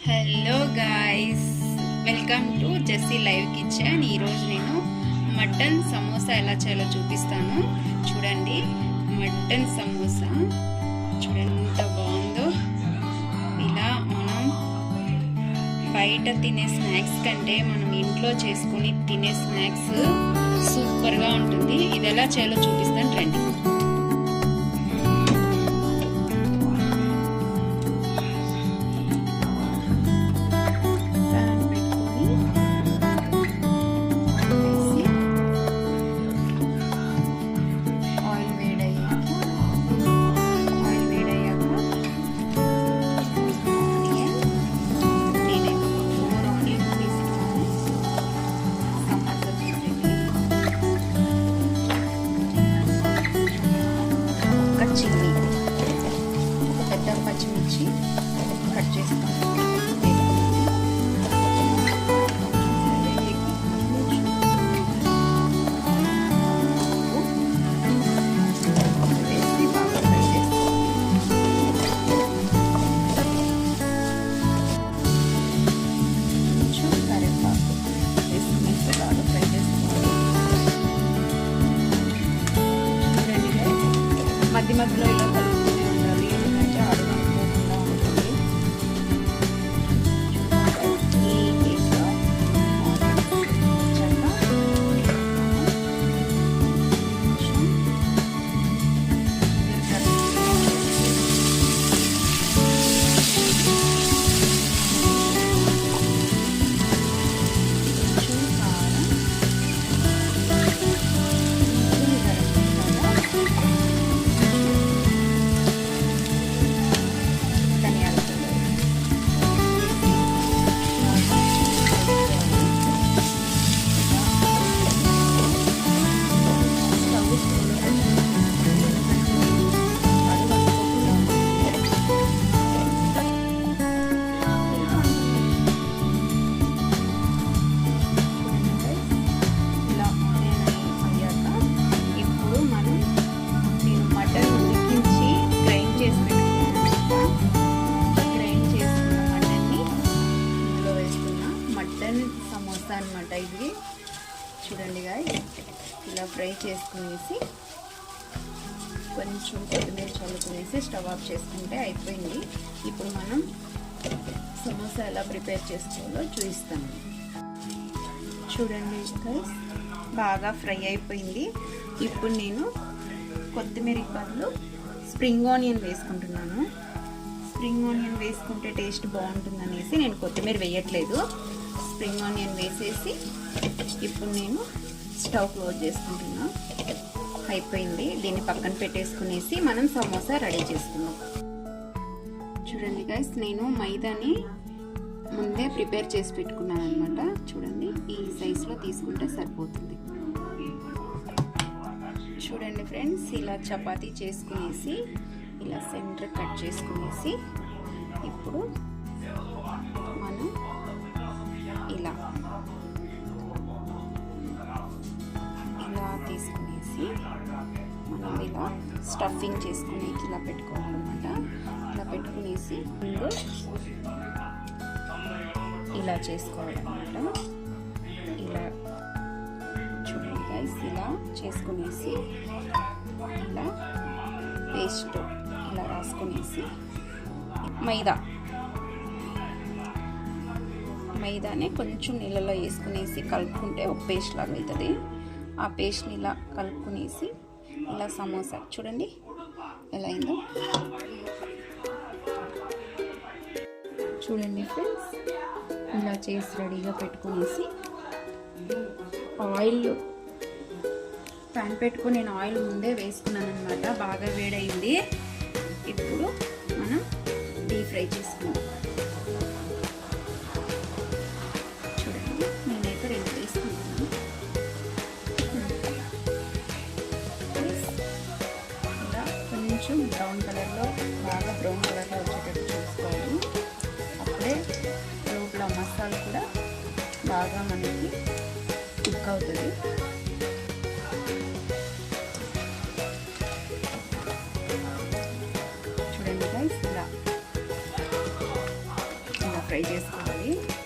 Hello guys, welcome to Jessie live kitchen. ఈరోజు నేను mutton samosa ఎలా చేయాలో చూపిస్తాను. చూడండి, మటన్ సమోసా చూడండి ఎంత బాగుందో. ఇలా మనం బయట తినే స్నాక్స్ కంటే మనం ఇంట్లో చేసుకొని తినే స్నాక్స్ సూపర్గా ఉంటుంది. ఇది ఎలా చేయాలో చూపిస్తాను, రండి. పచ్చిమిర్చి కట్ చేసుకుంటాం. మధ్య మధ్యలో ఇలా కలుపుతూనే ఉండాలి, ఎందుకంటే అడుగనుకోకుండా ఉంటుంది. సమోసా అనమాట ఇది. చూడండి గాయ్స్, ఇలా ఫ్రై చేసుకునేసి కొంచెం కొత్తిమీర చల్లుకునేసి స్టవ్ ఆఫ్ చేసుకుంటే అయిపోయింది. ఇప్పుడు మనం సమోసా ఎలా ప్రిపేర్ చేసుకోవాలో చూపిస్తాను. చూడండి గాయ్స్, బాగా ఫ్రై అయిపోయింది. ఇప్పుడు నేను కొత్తిమీర బదులు స్ప్రింగ్ ఆనియన్ వేసుకుంటున్నాను. స్ప్రింగ్ ఆనియన్ వేసుకుంటే టేస్ట్ బాగుంటుందనేసి నేను కొత్తిమీర వేయట్లేదు. స్ప్రింగ్ ఆనియన్ వేసేసి ఇప్పుడు నేను స్టవ్ క్లోజ్ చేసుకుంటున్నా. అయిపోయింది. దీన్ని పక్కన పెట్టేసుకునేసి మనం సమోసా రెడీ చేసుకుందాం. చూడండి గైస్, నేను మైదాని ముందే ప్రిపేర్ చేసి పెట్టుకున్నాను అనమాట. చూడండి, ఈ సైజులో తీసుకుంటే సరిపోతుంది. చూడండి ఫ్రెండ్స్, ఇలా చపాతీ చేసుకునేసి ఇలా సెంటర్ కట్ చేసుకునేసి ఇప్పుడు మనం ఇలా తీసుకునేసి మనం ఇలా స్టఫింగ్ చేసుకుని ఇలా పెట్టుకోవాలన్నమాట. ఇలా పెట్టుకునేసి ఇలా చేసుకోవాలన్నమాట. ఇలా చూడండి గైస్, ఇలా చేసుకునేసి ఇలా పేస్ట్ ఇలా రాసుకునేసి మైదానే కొంచెం నీళ్ళలో వేసుకునేసి కలుపుకుంటే ఒక పేస్ట్ లాగా అవుతుంది. ఆ పేస్ట్ని ఇలా కలుపుకునేసి ఇలా సమోసా చూడండి ఎలా అయిందో. చూడండి ఫ్రెండ్స్, ఇలా చేసి రెడీగా పెట్టుకునేసి ఆయిల్ ప్యాన్ పెట్టుకుని నేను ఆయిల్ ముందే వేసుకున్నాను అనమాట. బాగా వేడైంది. ఇప్పుడు మనం డీప్ ఫ్రై చేసుకున్నాం. చూడండి, నేనైతే 2 వేసుకుంటున్నాను. ఇలా కొంచెం బ్రౌన్ కలర్లో, బాగా బ్రౌన్ కలర్లో వచ్చేటట్టు చూసుకోవాలి. అప్పుడే లోపల మసాలా కూడా బాగా మనకి కుక్ అవుతుంది. ఫ్రై చేసుకోవాలి.